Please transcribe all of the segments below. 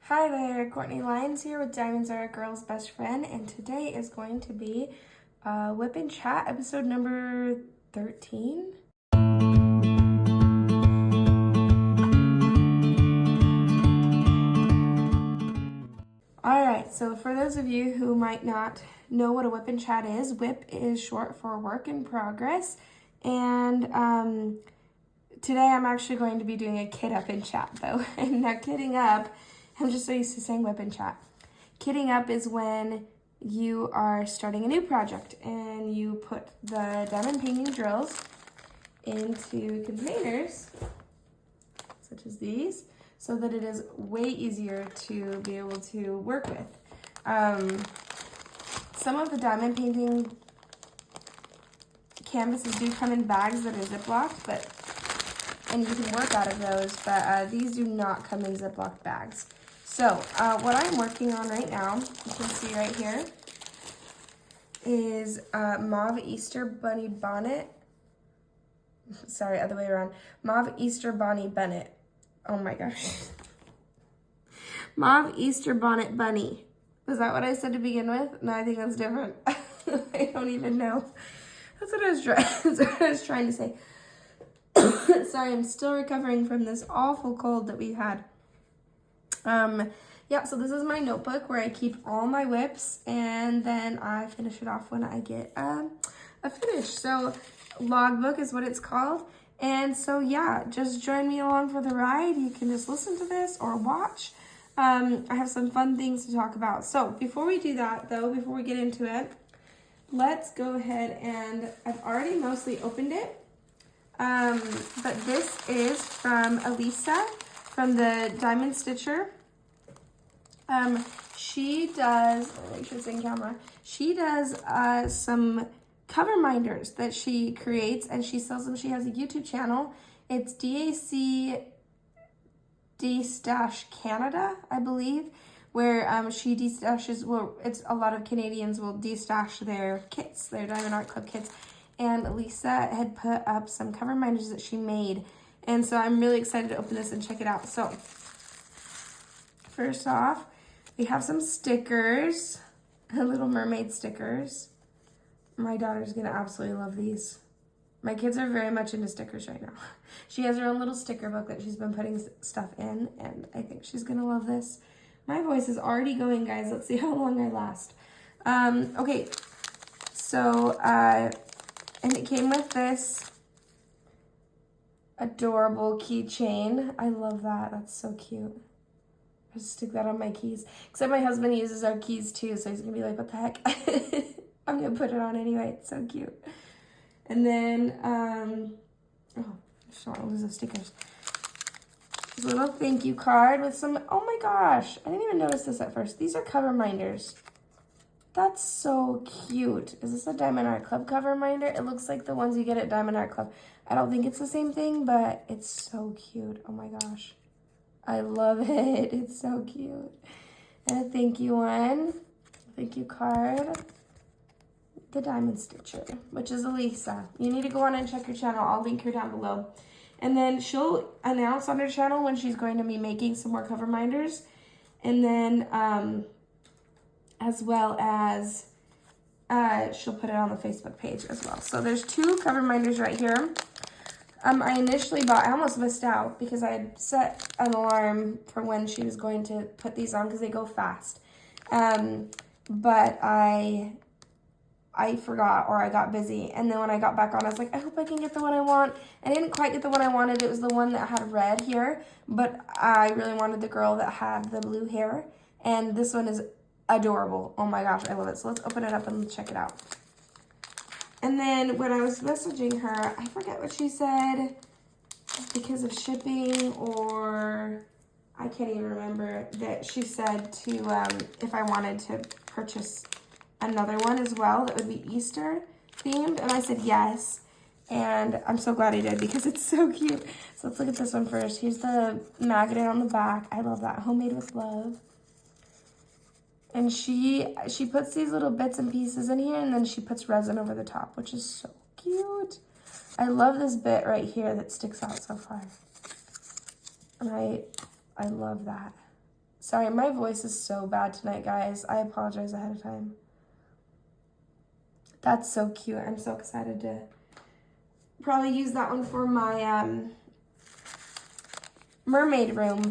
Hi there, CourtneyLyons here with Diamonds Are a Girl's Best Friend, and today is going to be Whip and Chat episode number 13. Alright, so for those of you who might not know what a Whip and Chat is, WHIP is short for work in progress, and today I'm actually going to be doing a kid up and chat though. And now kidding up, I'm just so used to saying whip and chat. Kidding up is when you are starting a new project and you put the diamond painting drills into containers, such as these, so that it is way easier to be able to work with. Some of the diamond painting canvases do come in bags that are Ziplocked, and you can work out of those, but these do not come in Ziploc bags. So what I'm working on right now, you can see right here, is Maeve Easter Bonnet Bunny. Sorry, other way around. Maeve Easter Bonnet Bunny. Oh my gosh. Maeve Easter Bonnet Bunny. Was that what I said to begin with? No, I think that's different. I don't even know. That's what I was trying to say. Sorry, I'm still recovering from this awful cold that we had. Yeah, so this is my notebook where I keep all my whips, and then I finish it off when I get a finish. So Logbook is what it's called. And so yeah, just join me along for the ride. You can just listen to this or watch. I have some fun things to talk about. So before we do that though, before we get into it, let's go ahead and I've already mostly opened it. But this is from Alysa from the Diamond Stitcher. She does, let me make sure it's in camera. She does some cover minders that she creates and she sells them. She has a YouTube channel. It's DAC Canada, I believe, where she destashes, well, it's a lot of Canadians will destash their kits, their Diamond Art Club kits. And Alysa had put up some cover minders that she made. And so I'm really excited to open this and check it out. So first off, we have some stickers, Little Mermaid stickers. My daughter's gonna absolutely love these. My kids are very much into stickers right now. She has her own little sticker book that she's been putting stuff in, and I think she's gonna love this. My voice is already going, guys. Let's see how long I last. Okay, so, and it came with this adorable keychain. I love that. That's so cute. I just stick that on my keys. Except my husband uses our keys too, so he's gonna be like, what the heck? I'm gonna put it on anyway. It's so cute. And then, oh, I just don't want to lose those stickers. There's a little thank you card with some, oh my gosh, I didn't even notice this at first. These are cover minders. That's so cute. Is this a Diamond Art Club cover minder? It looks like the ones you get at Diamond Art Club. I don't think it's the same thing, but it's so cute. Oh my gosh. I love it. It's so cute. And a thank you one. Thank you card. The Diamond Stitcher, which is Alysa. You need to go on and check her channel. I'll link her down below. And then she'll announce on her channel when she's going to be making some more cover minders. And then, as well as she'll put it on the Facebook page as well. So there's two cover minders right here. I initially bought, I almost missed out because I had set an alarm for when she was going to put these on because they go fast. But I forgot, or I got busy. And then when I got back on, I was like, I hope I can get the one I want. I didn't quite get the one I wanted. It was the one that had red here, but I really wanted the girl that had the blue hair. And this one is adorable. Oh my gosh, I love it. So let's open it up and check it out. And then when I was messaging her, I forget what she said, because of shipping, or I can't even remember, that she said to, if I wanted to purchase another one as well that would be Easter themed, and I said yes, and I'm so glad I did because it's so cute. So let's look at this one first. Here's the magnet on the back. I love that. Homemade with love. And she puts these little bits and pieces in here, and then she puts resin over the top, which is so cute. I love this bit right here that sticks out so far. And I love that. Sorry, my voice is so bad tonight, guys. I apologize ahead of time. That's so cute. I'm so excited to probably use that one for my mermaid's room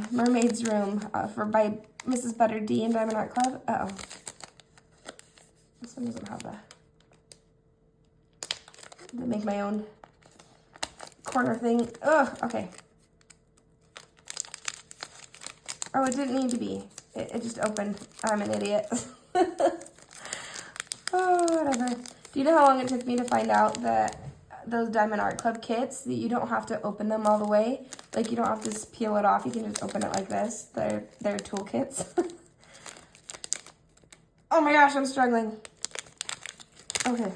by Mrs. Butter D and Diamond Art Club. Uh-oh. This one doesn't have the make my own corner thing. Ugh, okay. Oh, it didn't need to be. It just opened. I'm an idiot. Oh, whatever. Do you know how long it took me to find out that those Diamond Art Club kits, that you don't have to open them all the way? Like, you don't have to peel it off. You can just open it like this. They're tool kits. Oh my gosh, I'm struggling. Okay.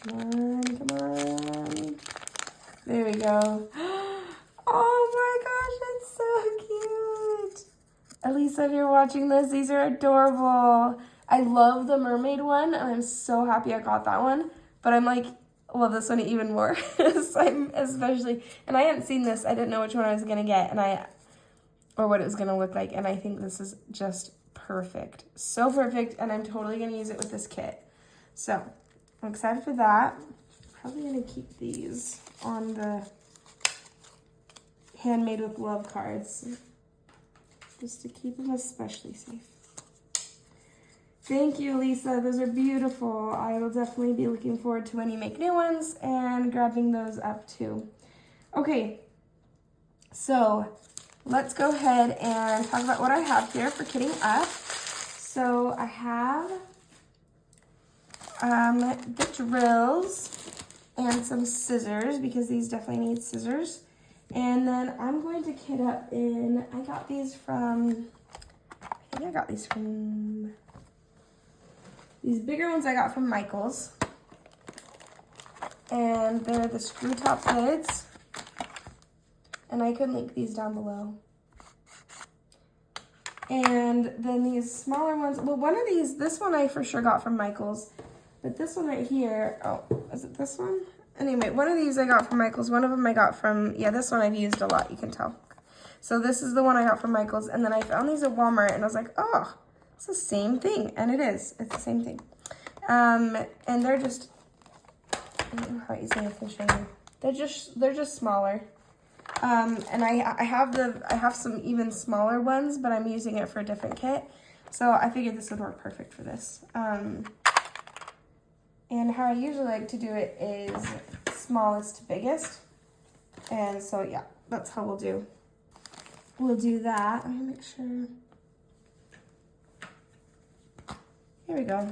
Come on. There we go. Oh my gosh, it's so cute. Alysa, if you're watching this, these are adorable. I love the mermaid one, and I'm so happy I got that one. But I'm like, love this one even more. So I'm especially, and I hadn't seen this. I didn't know which one I was gonna get, or what it was gonna look like. And I think this is just perfect, so perfect. And I'm totally gonna use it with this kit. So I'm excited for that. Probably gonna keep these on the handmade with love cards, just to keep them especially safe. Thank you, Alysa. Those are beautiful. I will definitely be looking forward to when you make new ones and grabbing those up too. Okay, so let's go ahead and talk about what I have here for kitting up. So I have the drills and some scissors, because these definitely need scissors. And then I'm going to kit up in, I got these from, these bigger ones I got from Micheal's. And they're the screw top lids. And I could link these down below. And then these smaller ones, well, one of these, this one I for sure got from Micheal's. But this one right here, oh, is it this one? Anyway, one of these I got from Micheal's. One of them I got from, yeah, this one I've used a lot, you can tell. So this is the one I got from Micheal's. And then I found these at Walmart, and I was like, oh, it's the same thing. And it is. It's the same thing. And they're just, I don't know how easy I can show you. They're just smaller. And I have some even smaller ones, but I'm using it for a different kit. So I figured this would work perfect for this. And how I usually like to do it is smallest to biggest. And so, yeah, that's how we'll do. We'll do that. Let me make sure. Here we go.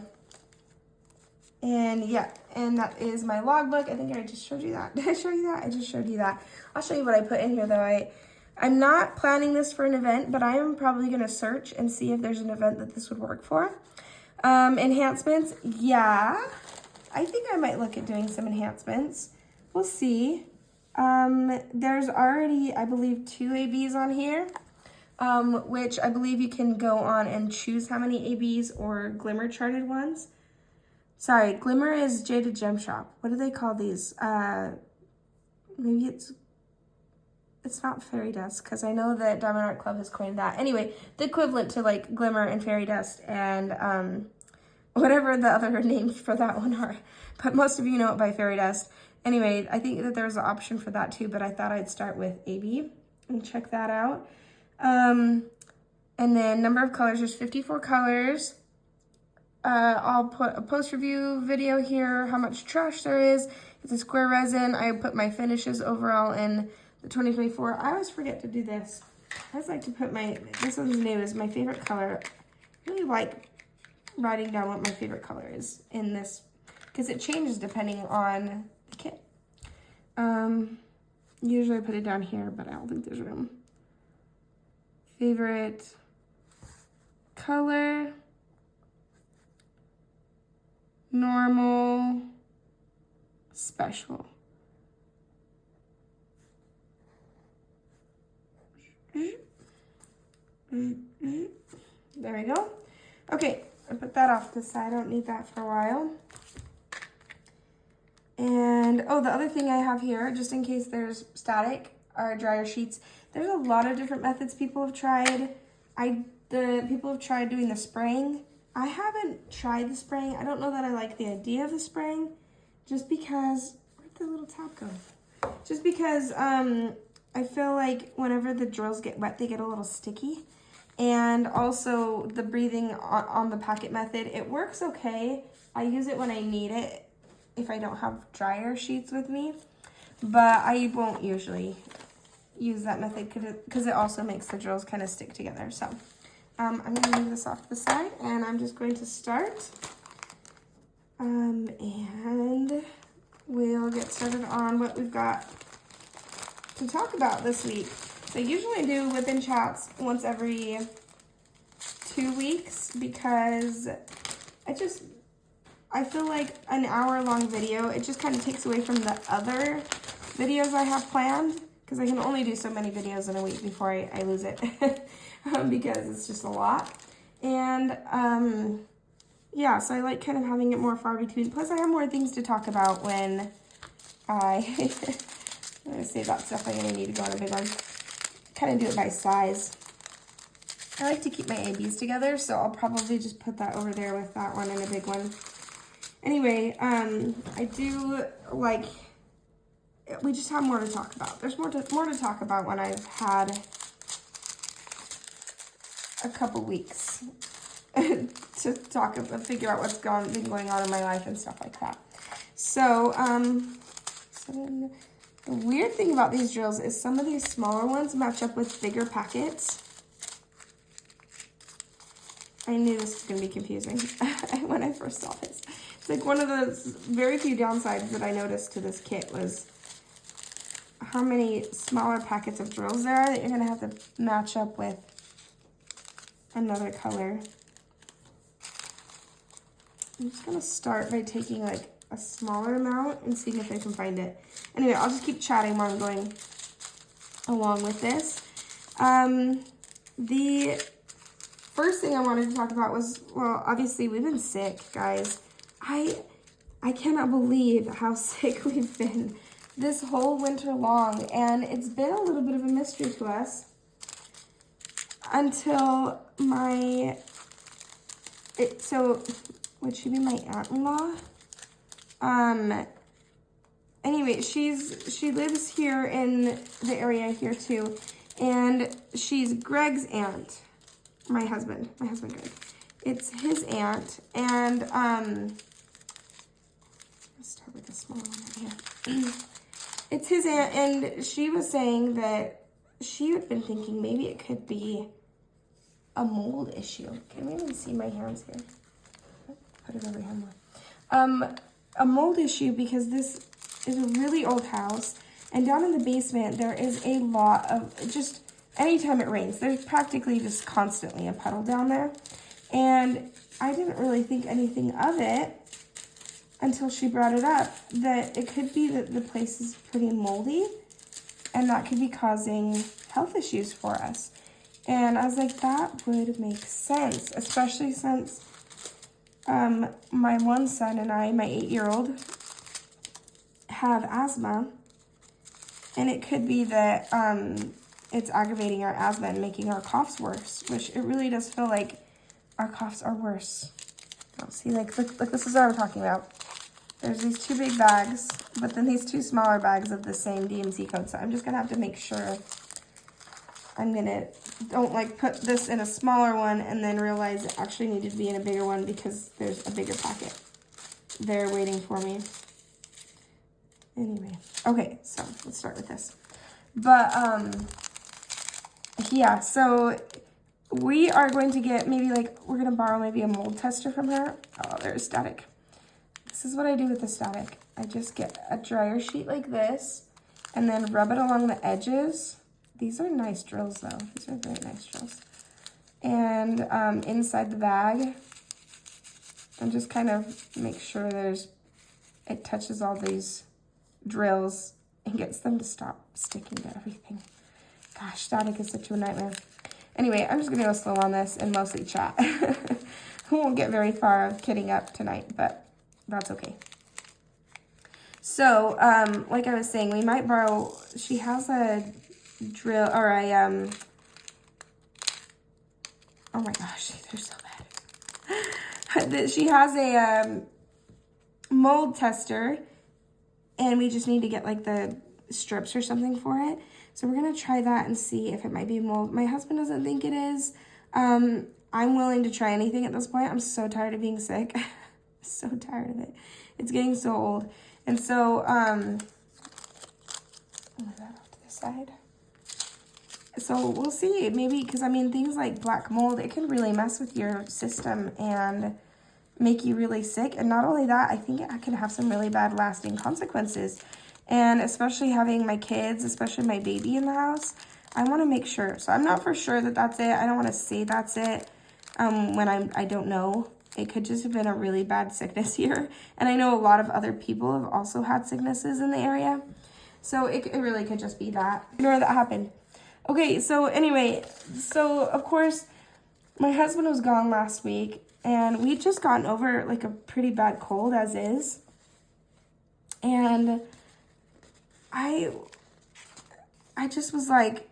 And yeah, and that is my logbook. I think I just showed you that. Did I show you that? I just showed you that. I'll show you what I put in here though. I'm not planning this for an event, but I am probably gonna search and see if there's an event that this would work for. Enhancements, yeah. I think I might look at doing some enhancements. We'll see. There's already, I believe, 2 ABs on here, which I believe you can go on and choose how many ABs or glimmer charted ones. Sorry, glimmer is Jaded Gem Shop. What do they call these? Maybe it's not fairy dust, because I know that Diamond Art Club has coined that. Anyway, the equivalent to like glimmer and fairy dust and whatever the other names for that one are. But most of you know it by fairy dust. Anyway, I think that there's an option for that too, but I thought I'd start with AB and check that out. And then number of colors, there's 54 colors. I'll put a post-review video here, how much trash there is. It's a square resin. I put my finishes overall in the 2024. I always forget to do this. I always like to put this one's new, is my favorite color. I really like writing down what my favorite color is in this, because it changes depending on the kit. Usually I put it down here, but I don't think there's room. Favorite color, normal, special. There we go. Okay, I put that off to the side. I don't need that for a while. And, oh, the other thing I have here, just in case there's static, our dryer sheets. There's a lot of different methods people have tried. People have tried doing the spraying. I haven't tried the spraying. I don't know that I like the idea of the spraying, just because, where'd the little tab go? Just because I feel like whenever the drills get wet, they get a little sticky. And also the breathing on the packet method, it works okay. I use it when I need it, if I don't have dryer sheets with me, but I won't usually use that method because it also makes the drills kind of stick together. So I'm going to move this off to the side, and I'm just going to start. And we'll get started on what we've got to talk about this week. So I usually do within chats once every 2 weeks because I feel like an hour-long video, it just kind of takes away from the other videos I have planned, because I can only do so many videos in a week before I lose it, because it's just a lot. And yeah, so I like kind of having it more far between. Plus I have more things to talk about when I'm going to save that stuff I'm going to need to go on a big one. Kind of do it by size. I like to keep my ABs together, so I'll probably just put that over there with that one and a big one. Anyway, I do like, we just have more to talk about. There's more to talk about when I've had a couple weeks to figure out what's been going on in my life and stuff like that. So, the weird thing about these drills is some of these smaller ones match up with bigger packets. I knew this was going to be confusing when I first saw this. It's like one of the very few downsides that I noticed to this kit was how many smaller packets of drills there are that you're going to have to match up with another color. I'm just going to start by taking like a smaller amount and seeing if I can find it. Anyway, I'll just keep chatting while I'm going along with this. The first thing I wanted to talk about was, well, obviously we've been sick, guys. I cannot believe how sick we've been this whole winter long, and it's been a little bit of a mystery to us until so would she be my aunt-in-law? Anyway, she lives here in the area here too, and she's Greg's aunt. My husband Greg. It's his aunt, and let's start with the small one right here. It's his aunt, and she was saying that she had been thinking maybe it could be a mold issue. Can we even see my hands here? Put it over here more. A mold issue because this is a really old house, and down in the basement there is a lot of just. Anytime it rains, there's practically just constantly a puddle down there. And I didn't really think anything of it until she brought it up, that it could be that the place is pretty moldy and that could be causing health issues for us. And I was like, that would make sense, especially since my one son and I, my 8-year-old, have asthma. And it could be that it's aggravating our asthma and making our coughs worse, which it really does feel like our coughs are worse. Oh, see, like, look, this is what I'm talking about. There's these 2 big bags, but then these 2 smaller bags of the same DMC code. So I'm just gonna have to make sure don't like put this in a smaller one and then realize it actually needed to be in a bigger one because there's a bigger packet there waiting for me. Anyway, okay, so let's start with this. But, yeah, so we are going to get we're going to borrow maybe a mold tester from her. Oh, there's static. This is what I do with the static. I just get a dryer sheet like this and then rub it along the edges. These are nice drills, though. These are very nice drills. And inside the bag, and just kind of make sure it touches all these drills and gets them to stop sticking to everything. Gosh, static is such a nightmare. Anyway, I'm just going to go slow on this and mostly chat. We won't get very far of kitting up tonight, but that's okay. So, like I was saying, we might borrow, she has a drill, or oh my gosh, they're so bad. She has a mold tester, and we just need to get like the strips or something for it. So we're gonna try that and see if it might be mold. My husband doesn't think it is. I'm willing to try anything at this point. I'm so tired of being sick. So tired of it. It's getting so old. And so, move that off to the side. So we'll see, maybe, because I mean, things like black mold, it can really mess with your system and make you really sick. And not only that, I think it can have some really bad lasting consequences. And especially having my kids, especially my baby in the house, I want to make sure. So I'm not for sure that that's it. I don't want to say that's it when I don't know. It could just have been a really bad sickness here. And I know a lot of other people have also had sicknesses in the area. So it really could just be that. Ignore that happened. Okay, so anyway, so of course, my husband was gone last week. And we'd just gotten over like a pretty bad cold as is. And I just was like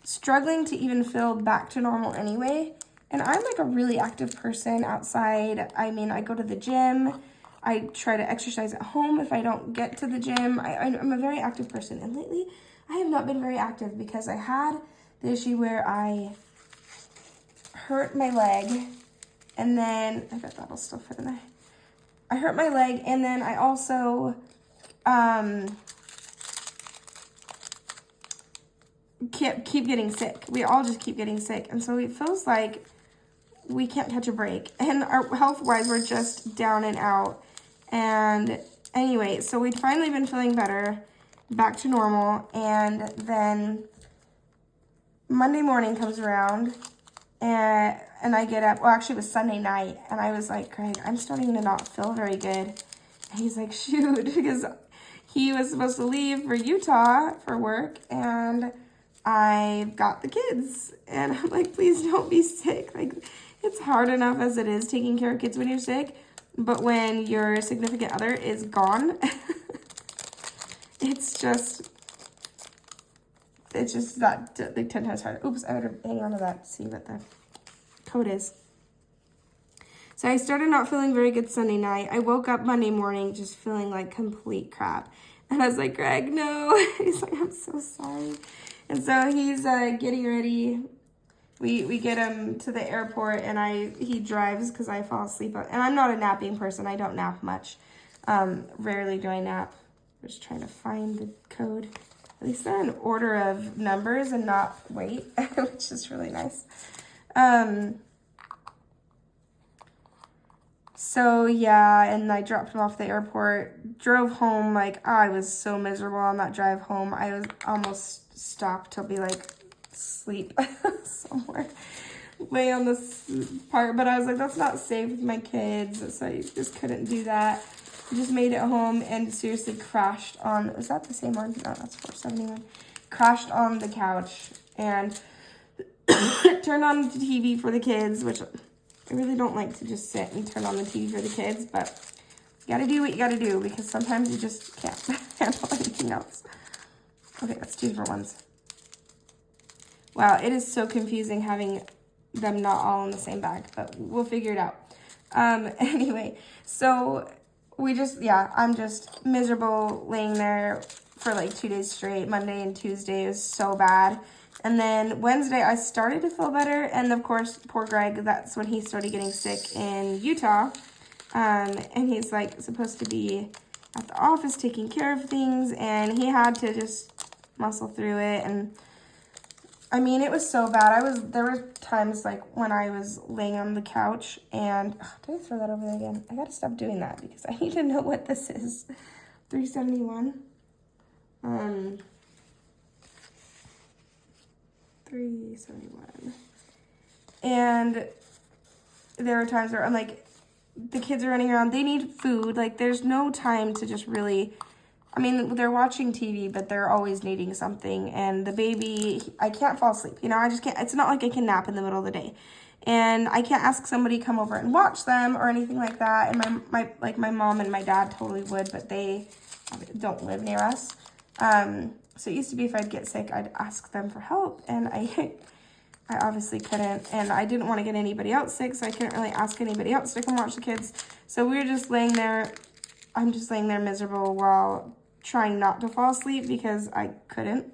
struggling to even feel back to normal anyway. And I'm like a really active person outside. I mean, I go to the gym. I try to exercise at home if I don't get to the gym. I'm a very active person. And lately, I have not been very active because I had the issue where I hurt my leg. And then, I bet that'll still fit in there. I hurt my leg, and then I also keep getting sick. We all just keep getting sick. And so it feels like we can't catch a break. And our health-wise, we're just down and out. And anyway, so we'd finally been feeling better, back to normal. And then Monday morning comes around, and I get up. Well, actually, it was Sunday night. And I was like, Greg, I'm starting to not feel very good. And he's like, shoot, because he was supposed to leave for Utah for work. And I got the kids. And I'm like, please don't be sick. Like, it's hard enough as it is taking care of kids when you're sick. But when your significant other is gone, it's just that like 10 times harder. Oops, I better hang on to that to see what the code is. So I started not feeling very good Sunday night. I woke up Monday morning just feeling like complete crap. And I was like, Greg, no. He's like, I'm so sorry. And so he's getting ready. We get him to the airport, and he drives because I fall asleep. And I'm not a napping person. I don't nap much. Rarely do I nap. I'm just trying to find the code. At least they're in order of numbers and not weight, which is really nice. So yeah, and I dropped him off at the airport, drove home. Like, I was so miserable on that drive home. I was almost stopped to be like, sleep somewhere, lay on this part, but I was like, that's not safe with my kids, so I just couldn't do that. I just made it home and seriously crashed on, is that the same one? No, that's 471. Crashed on the couch and turned on the TV for the kids, which I really don't like to just sit and turn on the TV for the kids, but you gotta do what you gotta do because sometimes you just can't handle anything else. Okay, that's two different ones. Wow, it is so confusing having them not all in the same bag, but we'll figure it out. Anyway, so I'm just miserable laying there for like 2 days straight. Monday and Tuesday is so bad. And then Wednesday, I started to feel better. And of course, poor Greg, that's when he started getting sick in Utah. And he's like supposed to be at the office taking care of things. And he had to just muscle through it. And I mean, it was so bad. There were times like when I was laying on the couch and, did I throw that over there again? I gotta stop doing that because I need to know what this is. 371. 371. And there are times where I'm like, the kids are running around, they need food. Like, there's no time to just really, I mean, they're watching TV, but they're always needing something. And the baby, I can't fall asleep. You know, I just can't. It's not like I can nap in the middle of the day. And I can't ask somebody to come over and watch them or anything like that. And my mom and my dad totally would, but they don't live near us. So it used to be if I'd get sick, I'd ask them for help, and I obviously couldn't, and I didn't want to get anybody else sick, so I couldn't really ask anybody else to come watch the kids. So we were just laying there. I'm just laying there miserable while trying not to fall asleep because I couldn't.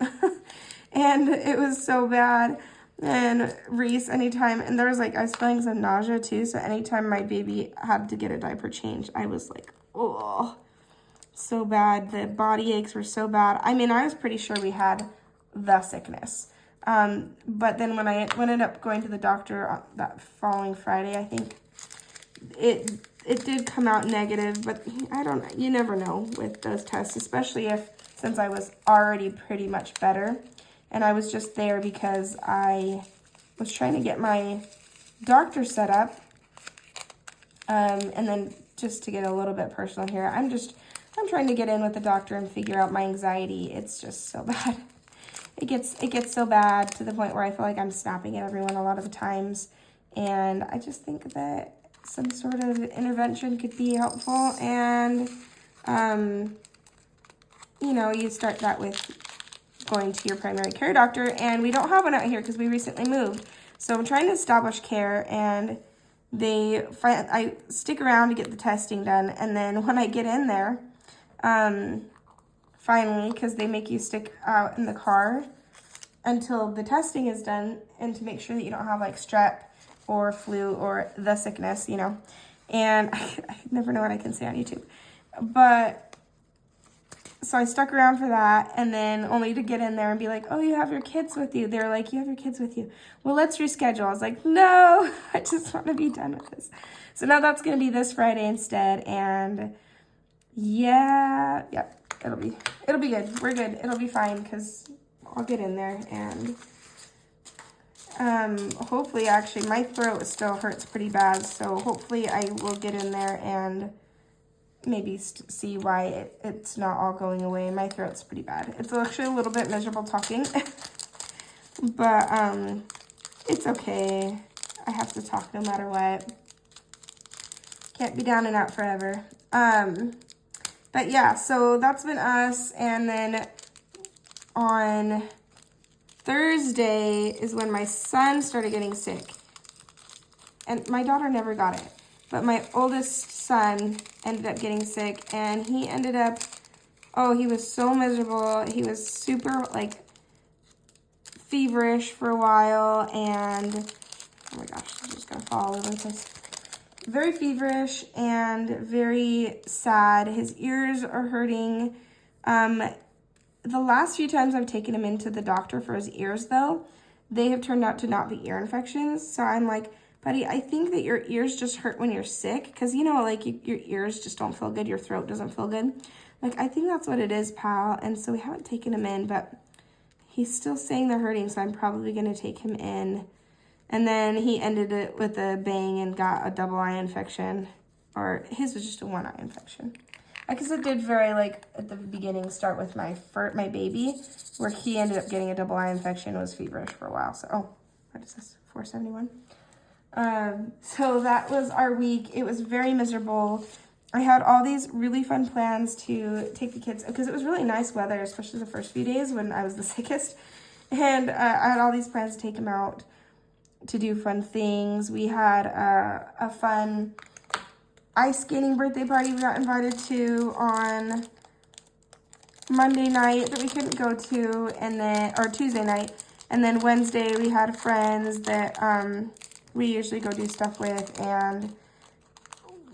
And it was so bad. And Reese, anytime, and there was like, I was feeling some nausea too, so anytime my baby had to get a diaper change, I was like, oh, so bad. The body aches were so bad. I mean, I was pretty sure we had the sickness. But then when I ended up going to the doctor that following Friday, I think it did come out negative, but you never know with those tests, especially since I was already pretty much better, and I was just there because I was trying to get my doctor set up, and then just to get a little bit personal here, I'm trying to get in with the doctor and figure out my anxiety. It's just so bad. It gets so bad to the point where I feel like I'm snapping at everyone a lot of the times. And I just think that some sort of intervention could be helpful. And, you start that with going to your primary care doctor. And we don't have one out here because we recently moved. So I'm trying to establish care, and I stick around to get the testing done. And then when I get in there, finally, because they make you stick out in the car until the testing is done, and to make sure that you don't have like strep or flu or the sickness, and I never know what I can say on YouTube. But so I stuck around for that, and then only to get in there and be like, oh, you have your kids with you. They're like, you have your kids with you. Well, let's reschedule. I was like, no, I just want to be done with this. So now that's going to be this Friday instead, and yeah, it'll be good. We're good. It'll be fine because I'll get in there, and hopefully, actually, my throat still hurts pretty bad, so hopefully I will get in there and maybe see why it's not all going away. My throat's pretty bad. It's actually a little bit miserable talking, but it's okay. I have to talk no matter what. Can't be down and out forever. But yeah, so that's been us, and then on Thursday is when my son started getting sick, and my daughter never got it, but my oldest son ended up getting sick, and he ended up, he was so miserable. He was super, feverish for a while, and, oh my gosh, I'm just gonna fall all over the place. Very feverish and very sad. His ears are hurting. The last few times I've taken him into the doctor for his ears, though, they have turned out to not be ear infections. So I'm like, buddy, I think that your ears just hurt when you're sick. Because, your ears just don't feel good. Your throat doesn't feel good. I think that's what it is, pal. And so we haven't taken him in, but he's still saying they're hurting. So I'm probably going to take him in. And then he ended it with a bang and got a double eye infection. Or his was just a one eye infection. I guess it did very, at the beginning, start with my baby, where he ended up getting a double eye infection, was feverish for a while. So, what is this, 471? So that was our week. It was very miserable. I had all these really fun plans to take the kids, because it was really nice weather, especially the first few days when I was the sickest. And I had all these plans to take them out to do fun things. We had a fun ice skating birthday party we got invited to on Monday night that we couldn't go to, or Tuesday night. And then Wednesday we had friends that we usually go do stuff with, and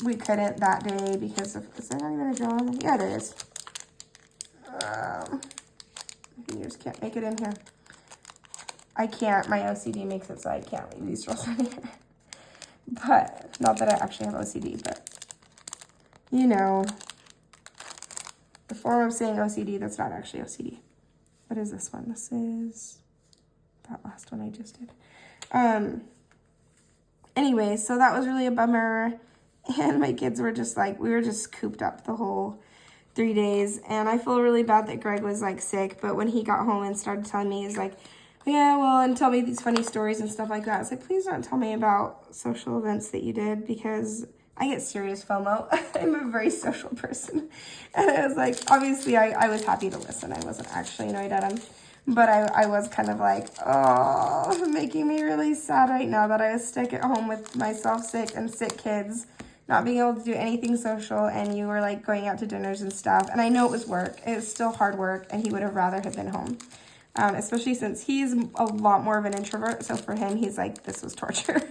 we couldn't that day because of, is there not even a drill on it? Yeah, there is. My fingers can't make it in here. I can't. My OCD makes it so I can't leave these drills in here. But, not that I actually have OCD, but, the form of saying OCD, that's not actually OCD. What is this one? This is that last one I just did. Anyway, so that was really a bummer. And my kids were just we were just cooped up the whole 3 days. And I feel really bad that Greg was sick. But when he got home and started telling me, he's like, yeah, well, and tell me these funny stories and stuff like that. I was like, please don't tell me about social events that you did, because I get serious FOMO. I'm a very social person. And I was like, obviously I was happy to listen. I wasn't actually annoyed at him. But I was kind of like, oh, making me really sad right now that I was stuck at home with myself sick and sick kids, not being able to do anything social, and you were like going out to dinners and stuff. And I know it was work. It was still hard work, and he would have rather have been home. Especially since he's a lot more of an introvert. So for him, he's like, this was torture,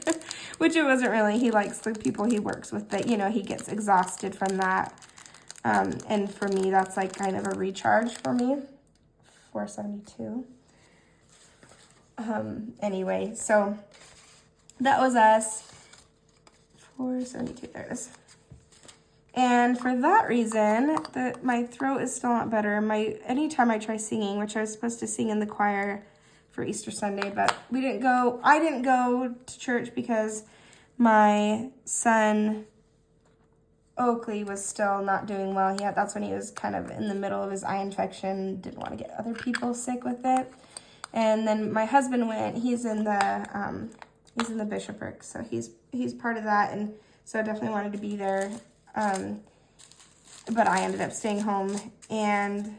which it wasn't really. He likes the people he works with, but, you know, he gets exhausted from that. And for me, that's like kind of a recharge for me. 472. Anyway, so that was us. 472, there it is. And for that reason, my throat is still not better. Anytime I try singing, which I was supposed to sing in the choir for Easter Sunday, but I didn't go to church because my son Oakley was still not doing well. That's when he was kind of in the middle of his eye infection, didn't want to get other people sick with it. And then my husband went. He's in the bishopric, so he's part of that, and so I definitely wanted to be there. But I ended up staying home, and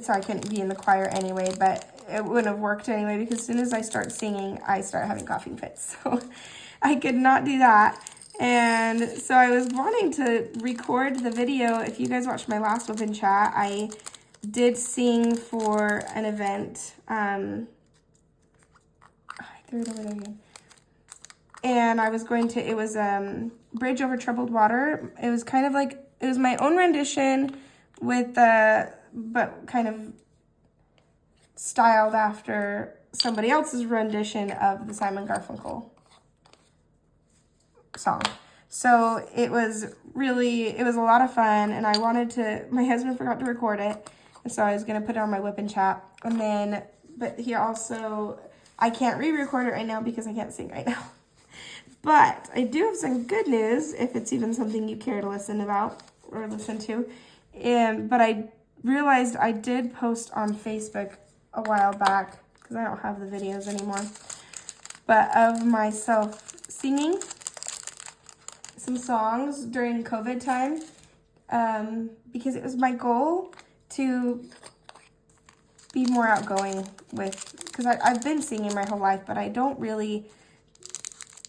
so I couldn't be in the choir anyway, but it wouldn't have worked anyway, because as soon as I start singing, I start having coughing fits. So I could not do that. And so I was wanting to record the video. If you guys watched my last open chat, I did sing for an event. I threw it over there again. And I was going to, it was Bridge Over Troubled Water. It was kind of like, it was my own rendition with but kind of styled after somebody else's rendition of the Simon Garfunkel song. So it was a lot of fun, and my husband forgot to record it, and so I was going to put it on my whip and chat. And then, but he also, I can't re-record it right now because I can't sing right now. But I do have some good news, if it's even something you care to listen to. But I realized I did post on Facebook a while back, because I don't have the videos anymore, but of myself singing some songs during COVID time, because it was my goal to be more outgoing because I've been singing my whole life, but I don't really,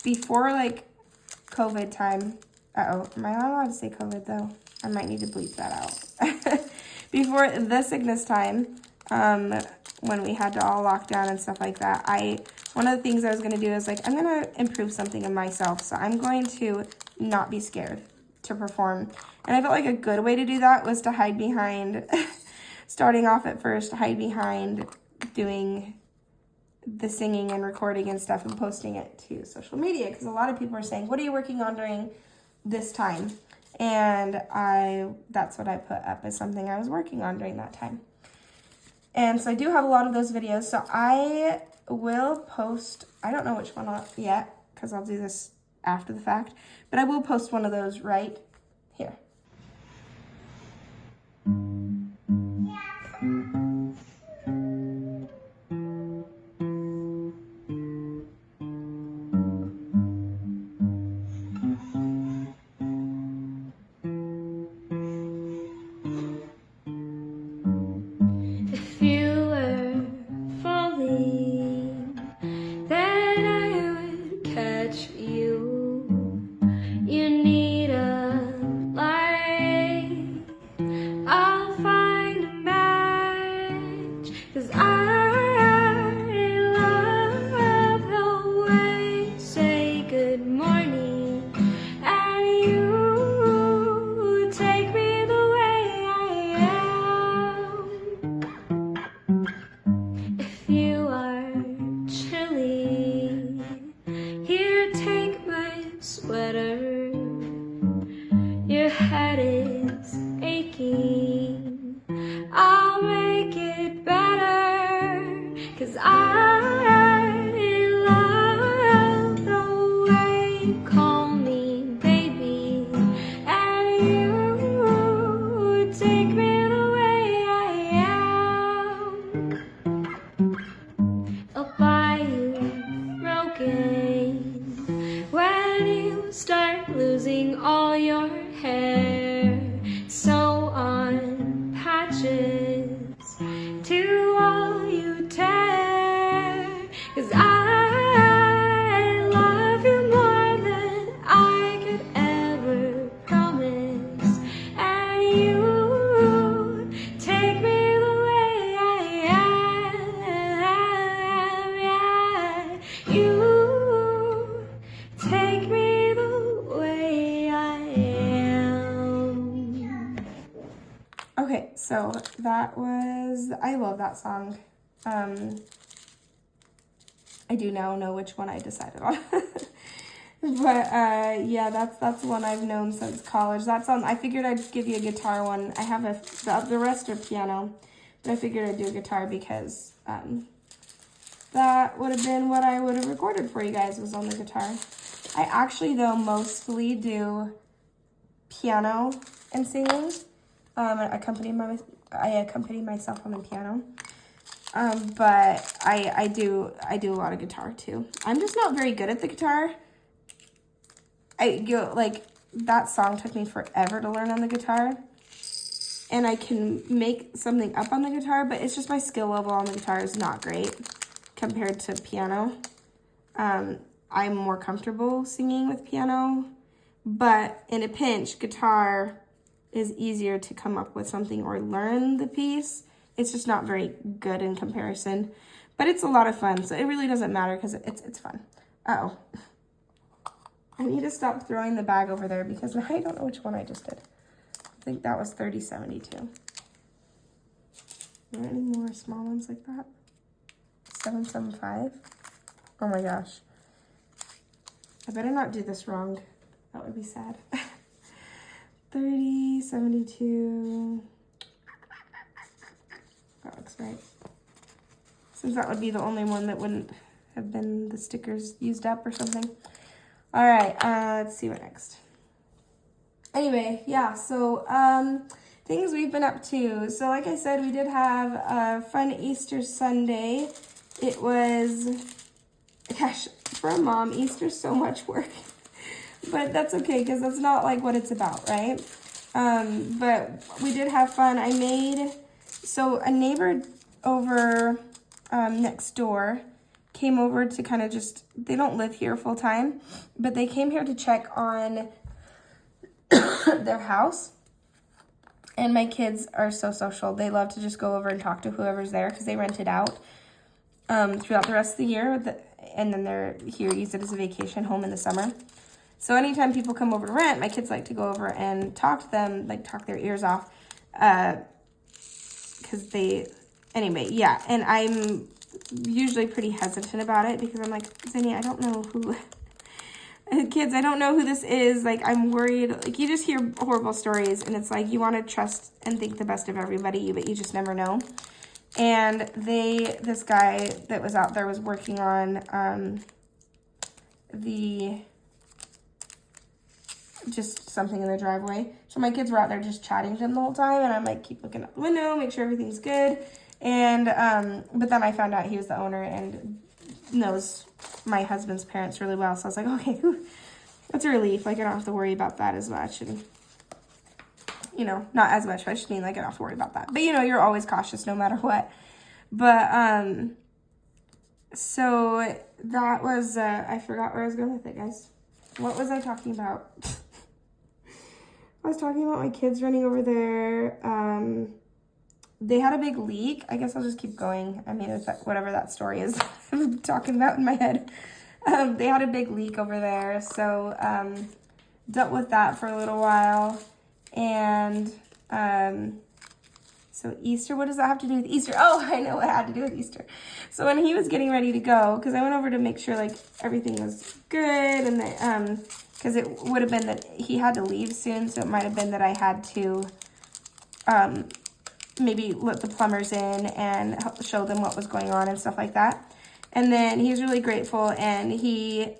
before like COVID time, am I not allowed to say COVID though? I might need to bleep that out. Before the sickness time, when we had to all lock down and stuff like that, one of the things I was going to do is like, I'm going to improve something in myself. So I'm going to not be scared to perform. And I felt like a good way to do that was to hide behind, starting off at first, hide behind doing the singing and recording and stuff and posting it to social media. Because a lot of people are saying, what are you working on during this time? And that's what I put up as something I was working on during that time. And so I do have a lot of those videos. So I will post, I don't know which one yet, because I'll do this after the fact, but I will post one of those right here. ashes to all you tear, 'cause I love you more than I could ever promise, and you take me the way I am, yeah, you take me the way I am. Okay, so that was, I love that song. I do now know which one I decided on. But yeah, that's one I've known since college. That song, I figured I'd give you a guitar one. I have the rest are piano, but I figured I'd do a guitar because that would have been what I would have recorded for you guys, was on the guitar. I actually, though, mostly do piano and singing. I accompany myself on the piano. But I do a lot of guitar too. I'm just not very good at the guitar. Like, that song took me forever to learn on the guitar. And I can make something up on the guitar, but it's just my skill level on the guitar is not great compared to piano. I'm more comfortable singing with piano, but in a pinch, guitar is easier to come up with something or learn the piece. It's just not very good in comparison, but it's a lot of fun, so it really doesn't matter because it's fun. Uh-oh. I need to stop throwing the bag over there because I don't know which one I just did. I think that was 3072. Are there any more small ones like that? 775? Oh my gosh. I better not do this wrong. That would be sad. 3072. That looks right. Since that would be the only one that wouldn't have been the stickers used up or something. All right, let's see what next. Anyway, yeah, so things we've been up to. So like I said, we did have a fun Easter Sunday. It was, gosh, for a mom, Easter's so much work. But that's okay, because that's not like what it's about, right? But we did have fun. So a neighbor over next door came over to kind of just, they don't live here full time, but they came here to check on their house. And my kids are so social. They love to just go over and talk to whoever's there because they rent it out throughout the rest of the year. And then they're here, use it as a vacation home in the summer. So anytime people come over to rent, my kids like to go over and talk to them, like talk their ears off. Because anyway, yeah. And I'm usually pretty hesitant about it because I'm like, Zinni, I don't know who, kids, I don't know who this is. Like, I'm worried. Like, you just hear horrible stories and it's like, you want to trust and think the best of everybody, but you just never know. And this guy that was out there was working on just something in the driveway. So my kids were out there just chatting to him the whole time, and I'm like, keep looking out the window, make sure everything's good. And but then I found out he was the owner and knows my husband's parents really well. So I was like, okay, that's a relief. Like, I don't have to worry about that as much. And you know, not as much, but I just mean like I don't have to worry about that. But you know, you're always cautious no matter what. But so that was I forgot where I was going with it, guys. What was I talking about? I was talking about my kids running over there. They had a big leak. I guess I'll just keep going. I mean, it's whatever that story is I'm talking about in my head. They had a big leak over there. So dealt with that for a little while. And so Easter, what does that have to do with Easter? Oh, I know what it had to do with Easter. So when he was getting ready to go, because I went over to make sure like everything was good, and that, because it would have been that he had to leave soon, so it might have been that I had to maybe let the plumbers in and show them what was going on and stuff like that. And then he was really grateful, and he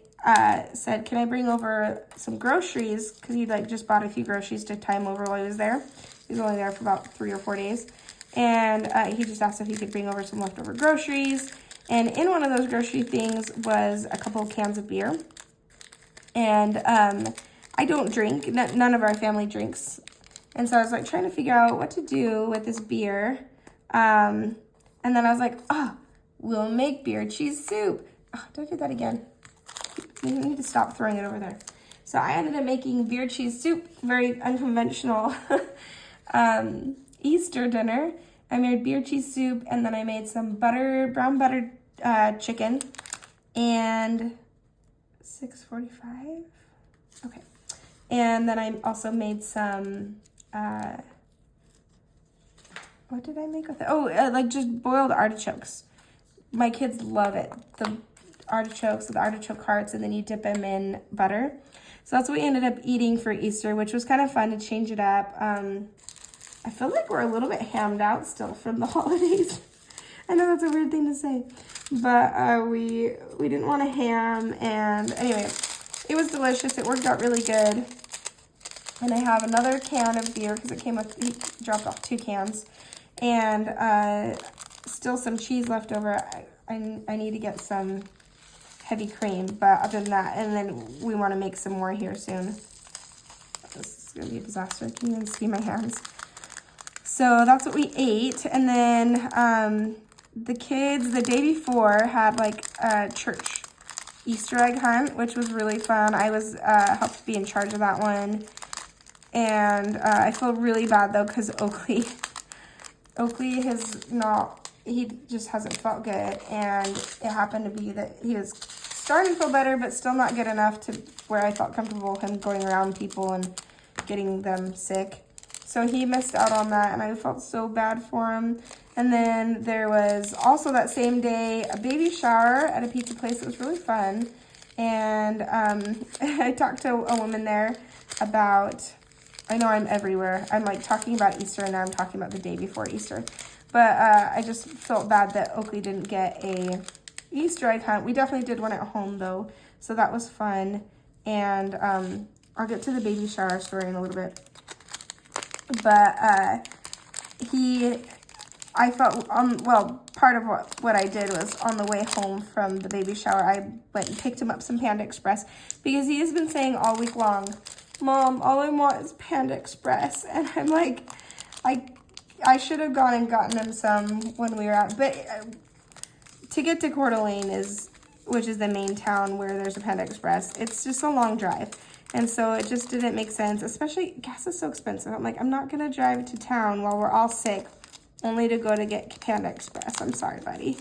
said, can I bring over some groceries? Because he like just bought a few groceries to tie him over while he was there. He was only there for about 3 or 4 days. And he just asked if he could bring over some leftover groceries. And in one of those grocery things was a couple of cans of beer. And I don't drink. None of our family drinks. And so I was like trying to figure out what to do with this beer. And then I was like, oh, we'll make beer cheese soup. Oh, did I do that again? You need to stop throwing it over there. So I ended up making beer cheese soup, very unconventional Easter dinner. I made beer cheese soup, and then I made some brown butter chicken, and 6:45. Okay, and then I also made some. What did I make with it? Oh, like just boiled artichokes. My kids love it. The artichokes, the artichoke hearts, and then you dip them in butter. So that's what we ended up eating for Easter, which was kind of fun to change it up. I feel like we're a little bit hammed out still from the holidays. I know that's a weird thing to say, but we didn't want a ham, and anyway, it was delicious. It worked out really good. And I have another can of beer because it came with, he dropped off 2 cans, and still some cheese left over. I need to get some heavy cream, but other than that, and then we want to make some more here soon. This is gonna be a disaster. Can you even see my hands? So that's what we ate, and then the kids the day before had like a church Easter egg hunt, which was really fun. I was helped be in charge of that one, and I feel really bad though because Oakley has not, he just hasn't felt good, and it happened to be that he was starting to feel better, but still not good enough to where I felt comfortable him going around people and getting them sick. So he missed out on that, and I felt so bad for him. And then there was also that same day a baby shower at a pizza place. It was really fun. And I talked to a woman there about, I know I'm everywhere. I'm like talking about Easter, and now I'm talking about the day before Easter. But I just felt bad that Oakley didn't get a Easter egg hunt. We definitely did one at home though, so that was fun. And I'll get to the baby shower story in a little bit. But I felt, part of what I did was on the way home from the baby shower, I went and picked him up some Panda Express because he has been saying all week long, Mom, all I want is Panda Express. And I'm like, I should have gone and gotten him some when we were out. But to get to Coeur d'Alene, which is the main town where there's a Panda Express, it's just a long drive. And so it just didn't make sense, especially gas is so expensive. I'm like, I'm not going to drive to town while we're all sick only to go to get Panda Express. I'm sorry, buddy,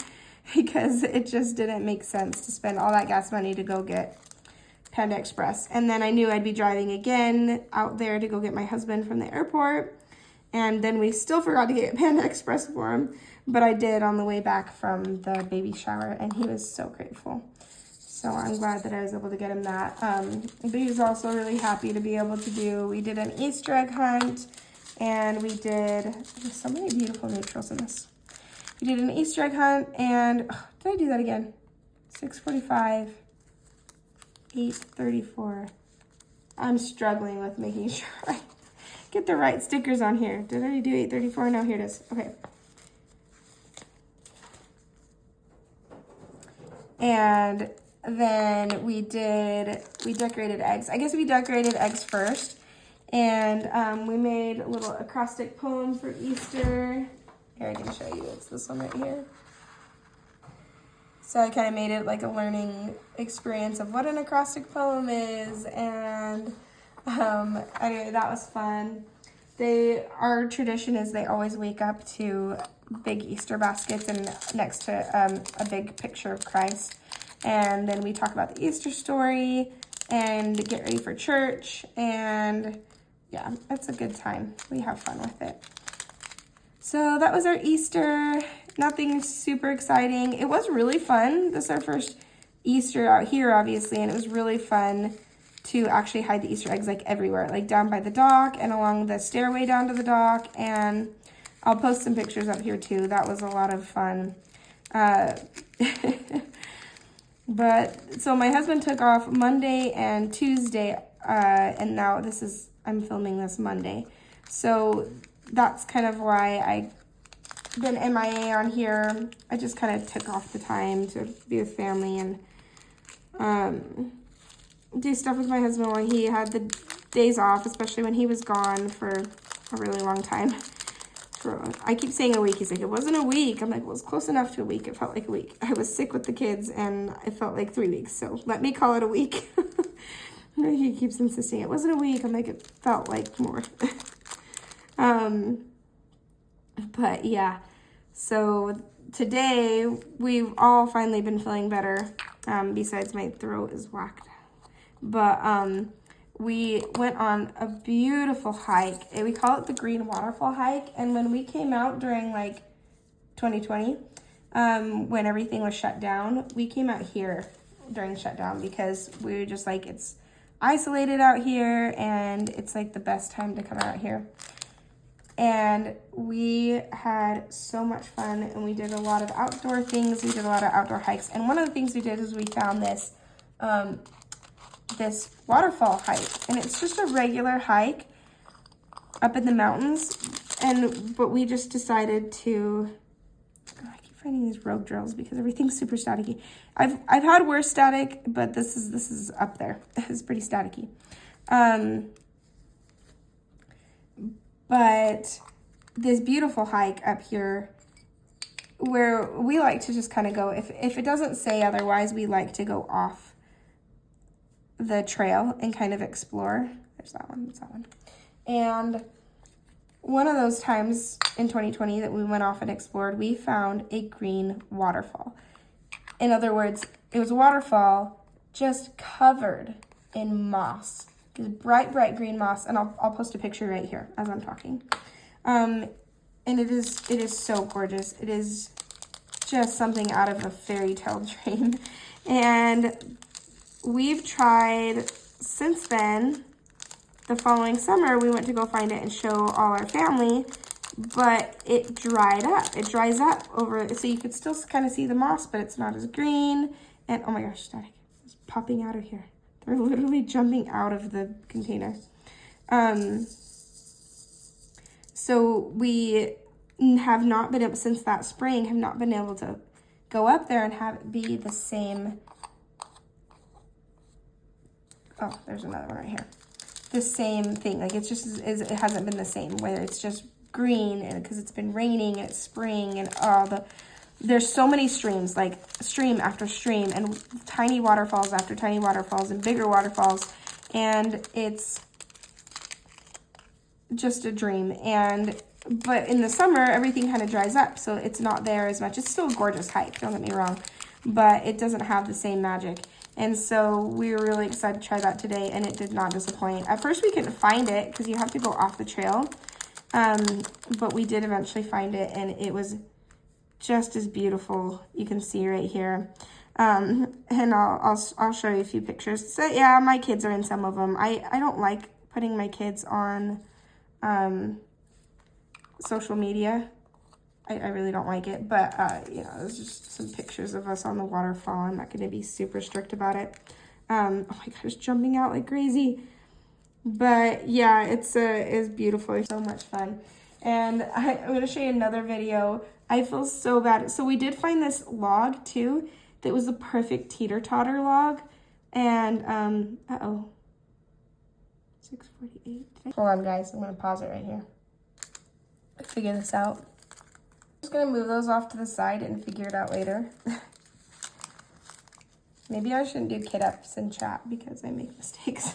because it just didn't make sense to spend all that gas money to go get Panda Express. And then I knew I'd be driving again out there to go get my husband from the airport. And then we still forgot to get Panda Express for him, but I did on the way back from the baby shower, and he was so grateful. So I'm glad that I was able to get him that. But he was also really happy to be able to do, we did an Easter egg hunt, and we did, there's so many beautiful neutrals in this. We did an Easter egg hunt, and, did I do that again? 6:45, 8:34. I'm struggling with making sure I get the right stickers on here. Did I do 8:34? No, here it is. Okay. And then we decorated eggs. I guess we decorated eggs first. And we made a little acrostic poem for Easter. Here, I can show you. It's this one right here. So I kind of made it like a learning experience of what an acrostic poem is. And anyway, that was fun. Our tradition is they always wake up to big Easter baskets and next to a big picture of Christ. And then we talk about the Easter story and get ready for church. And yeah, it's a good time. We have fun with it. So that was our Easter. Nothing super exciting. It was really fun. This is our first Easter out here, obviously, and it was really fun to actually hide the Easter eggs like everywhere, like down by the dock and along the stairway down to the dock. And I'll post some pictures up here too. That was a lot of fun. But so my husband took off Monday and Tuesday, and now I'm filming this Monday. So that's kind of why I've been MIA on here. I just kind of took off the time to be with family and do stuff with my husband while he had the days off, especially when he was gone for a really long time. I keep saying a week. He's like, it wasn't a week. I'm like, well, it's close enough to a week. It felt like a week. I was sick with the kids and it felt like 3 weeks. So let me call it a week. He keeps insisting it wasn't a week. I'm like, it felt like more. But yeah, so today we've all finally been feeling better. Besides my throat is whacked. But we went on a beautiful hike. We call it the Green Waterfall hike. And when we came out during like 2020, when everything was shut down, we came out here during shutdown because we were just like, it's isolated out here and it's like the best time to come out here. And we had so much fun and we did a lot of outdoor things. We did a lot of outdoor hikes. And one of the things we did is we found this, this waterfall hike. And it's just a regular hike up in the mountains. But we just decided to, I keep finding these rogue drills because everything's super staticky. I've had worse static, but this is up there. It's pretty staticky. But this beautiful hike up here where we like to just kind of go, if it doesn't say otherwise, we like to go off the trail and kind of explore. There's that one, there's that one. And one of those times in 2020 that we went off and explored, we found a green waterfall. In other words, it was a waterfall just covered in moss. It's bright, bright green moss, and I'll post a picture right here as I'm talking. And it is so gorgeous. It is just something out of a fairy tale dream. And we've tried since then. The following summer, we went to go find it and show all our family, but it dried up. It dries up over, so you could still kind of see the moss, but it's not as green. And oh my gosh, static. It's popping out of here. They're literally jumping out of the container. So we have not been able, since that spring, have not been able to go up there and have it be the same. Oh, there's another one right here. The same thing. Like it's just, it hasn't been the same, where it's just green and because it's been raining and it's spring and there's so many streams, like stream after stream and tiny waterfalls after tiny waterfalls and bigger waterfalls. And it's just a dream. But in the summer, everything kind of dries up. So it's not there as much. It's still a gorgeous hike, don't get me wrong, but it doesn't have the same magic. And so we were really excited to try that today and it did not disappoint. At first we couldn't find it because you have to go off the trail. But we did eventually find it and it was just as beautiful. You can see right here. And I'll show you a few pictures. So yeah, my kids are in some of them. I don't like putting my kids on social media. I really don't like it, but you know, there's just some pictures of us on the waterfall. I'm not going to be super strict about it. Oh my gosh, jumping out like crazy. But yeah, it's beautiful. It's so much fun. And I'm going to show you another video. I feel so bad. So we did find this log too that was the perfect teeter-totter log. And, 6:48. Hold on, guys. I'm going to pause it right here. Figure this out. I'm just going to move those off to the side and figure it out later. Maybe I shouldn't do kid-ups in chat because I make mistakes.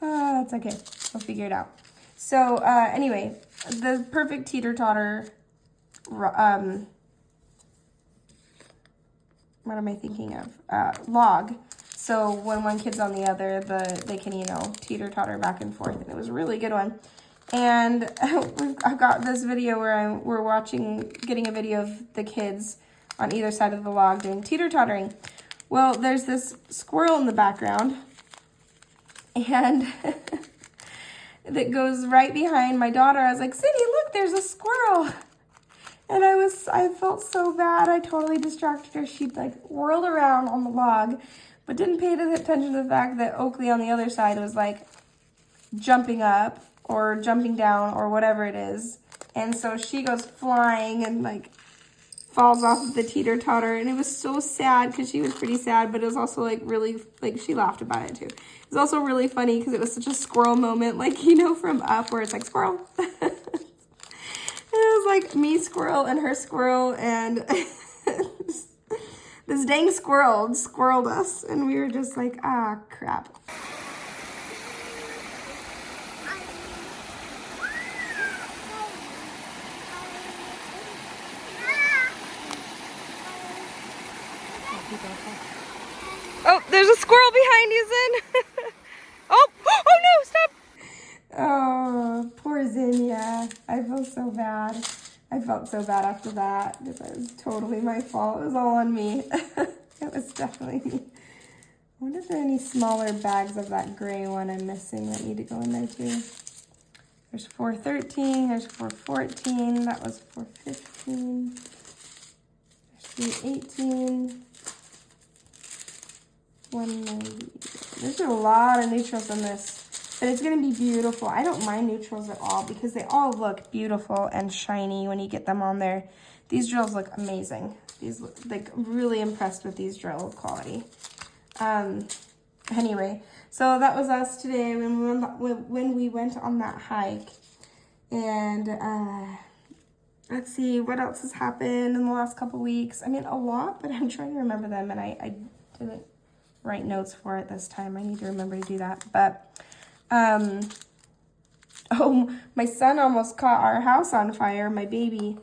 That's okay. I'll figure it out. So, anyway, the perfect teeter-totter, what am I thinking of? Log. So when one kid's on the other, they can, you know, teeter-totter back and forth. And it was a really good one. And I've got this video where we're getting a video of the kids on either side of the log doing teeter-tottering. Well, there's this squirrel in the background. And that goes right behind my daughter. I was like, Cindy, look, there's a squirrel. And I felt so bad. I totally distracted her. She like whirled around on the log, but didn't pay attention to the fact that Oakley on the other side was like jumping up or jumping down or whatever it is. And so she goes flying and like falls off of the teeter-totter, and it was so sad because she was pretty sad, but it was also like really, like she laughed about it too. It was also really funny because it was such a squirrel moment, like, you know, from Up, where it's like squirrel. It was like me squirrel and her squirrel, and this dang squirrel squirreled us, and we were just like, ah, crap. Oh, there's a squirrel behind you, Zin. Oh no, stop. Oh, poor Zin, yeah. I feel so bad. I felt so bad after that. It was totally my fault. It was all on me. It was definitely me. I wonder if there are any smaller bags of that gray one I'm missing that need to go in there too. There's 413, there's 414, that was 415. There's 318. 190. There's a lot of neutrals in this, but it's gonna be beautiful. I don't mind neutrals at all because they all look beautiful and shiny when you get them on there. These drills look amazing. These look, like, really impressed with these drill quality. Anyway, so that was us today when we went on that hike. And let's see what else has happened in the last couple weeks. I mean, a lot, but I'm trying to remember them, and I didn't write notes for it this time. I need to remember to do that. But oh, my son almost caught our house on fire, my baby,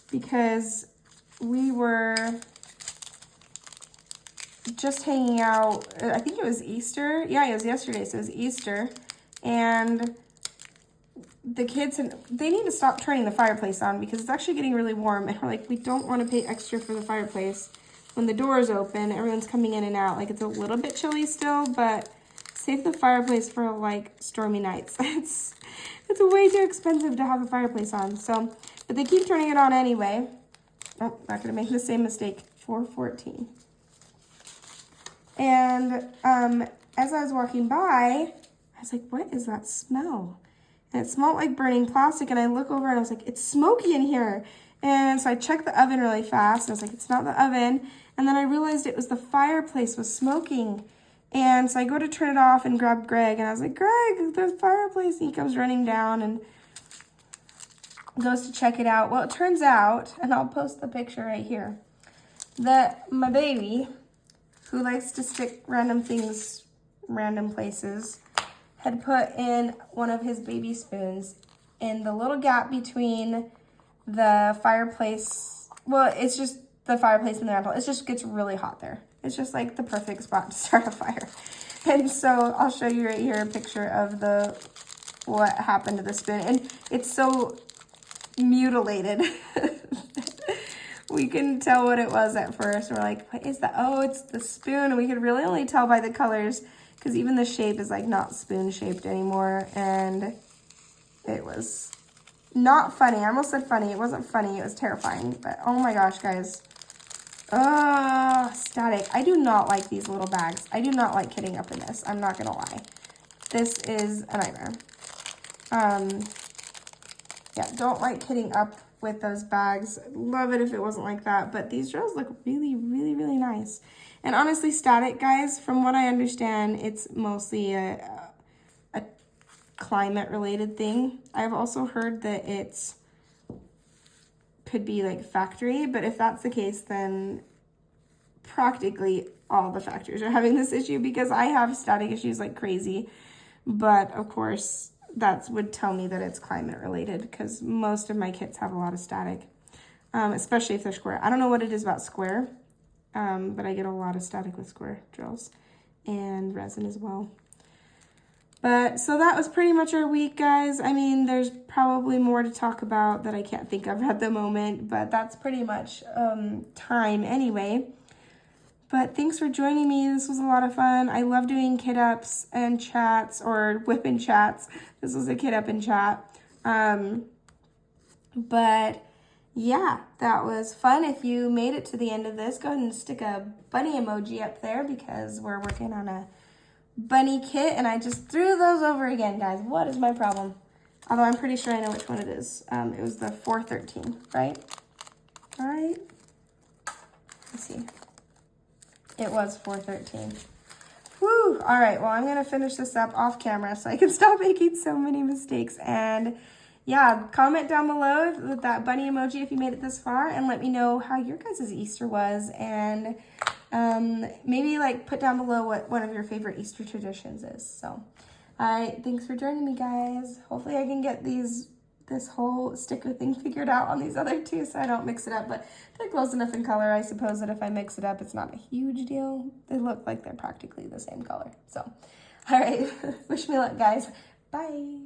because we were just hanging out. I think it was Easter. Yeah, it was yesterday, so it was Easter. And the kids, they need to stop turning the fireplace on because it's actually getting really warm. And we're like, we don't want to pay extra for the fireplace when the door is open. Everyone's coming in and out. Like, it's a little bit chilly still, but save the fireplace for, like, stormy nights. It's way too expensive to have a fireplace on. So, but they keep turning it on anyway. Oh, not gonna make the same mistake. 414. And as I was walking by, I was like, what is that smell? And it smelled like burning plastic, and I look over and I was like, it's smoky in here. And so I checked the oven really fast. I was like, it's not the oven. And then I realized it was the fireplace was smoking. And so I go to turn it off and grab Greg, and I was like, Greg, there's a fireplace. And he comes running down and goes to check it out. Well, it turns out, and I'll post the picture right here, that my baby, who likes to stick random things random places, had put in one of his baby spoons in the little gap between the fireplace. Well, it's just the fireplace and the mantle. It just gets really hot there. It's just like the perfect spot to start a fire. And so I'll show you right here a picture of what happened to the spoon. And it's so mutilated. We couldn't tell what it was at first. We're like, what is that? Oh, it's the spoon. And we could really only tell by the colors because even the shape is like not spoon shaped anymore. And it was not funny. I almost said funny. It wasn't funny. It was terrifying. But oh my gosh, guys. Static. I do not like these little bags. I do not like kitting up in this. I'm not going to lie. This is a nightmare. Yeah, don't like kitting up with those bags. Love it if it wasn't like that. But these drills look really, really, really nice. And honestly, static, guys, from what I understand, it's mostly a climate-related thing. I've also heard that it's could be like factory, but if that's the case, then practically all the factories are having this issue because I have static issues like crazy. But of course, that would tell me that it's climate related because most of my kits have a lot of static, especially if they're square. I don't know what it is about square, but I get a lot of static with square drills and resin as well. But so that was pretty much our week, guys. I mean, there's probably more to talk about that I can't think of at the moment, but that's pretty much time anyway. But thanks for joining me. This was a lot of fun. I love doing kit ups and chats or whipping chats. This was a kit up and chat. But yeah, that was fun. If you made it to the end of this, go ahead and stick a bunny emoji up there because we're working on a bunny kit, and I just threw those over again, guys. What is my problem? Although I'm pretty sure I know which one it is. It was the 413, right? All right. Let's see. It was 413. Woo! All right, well, I'm going to finish this up off camera so I can stop making so many mistakes. And yeah, comment down below with that bunny emoji if you made it this far, and let me know how your guys' Easter was. And maybe like put down below what one of your favorite Easter traditions is. So, all right, thanks for joining me, guys. Hopefully I can get this whole sticker thing figured out on these other two so I don't mix it up, but they're close enough in color, I suppose, that if I mix it up, it's not a huge deal. They look like they're practically the same color. So, all right, wish me luck, guys. Bye.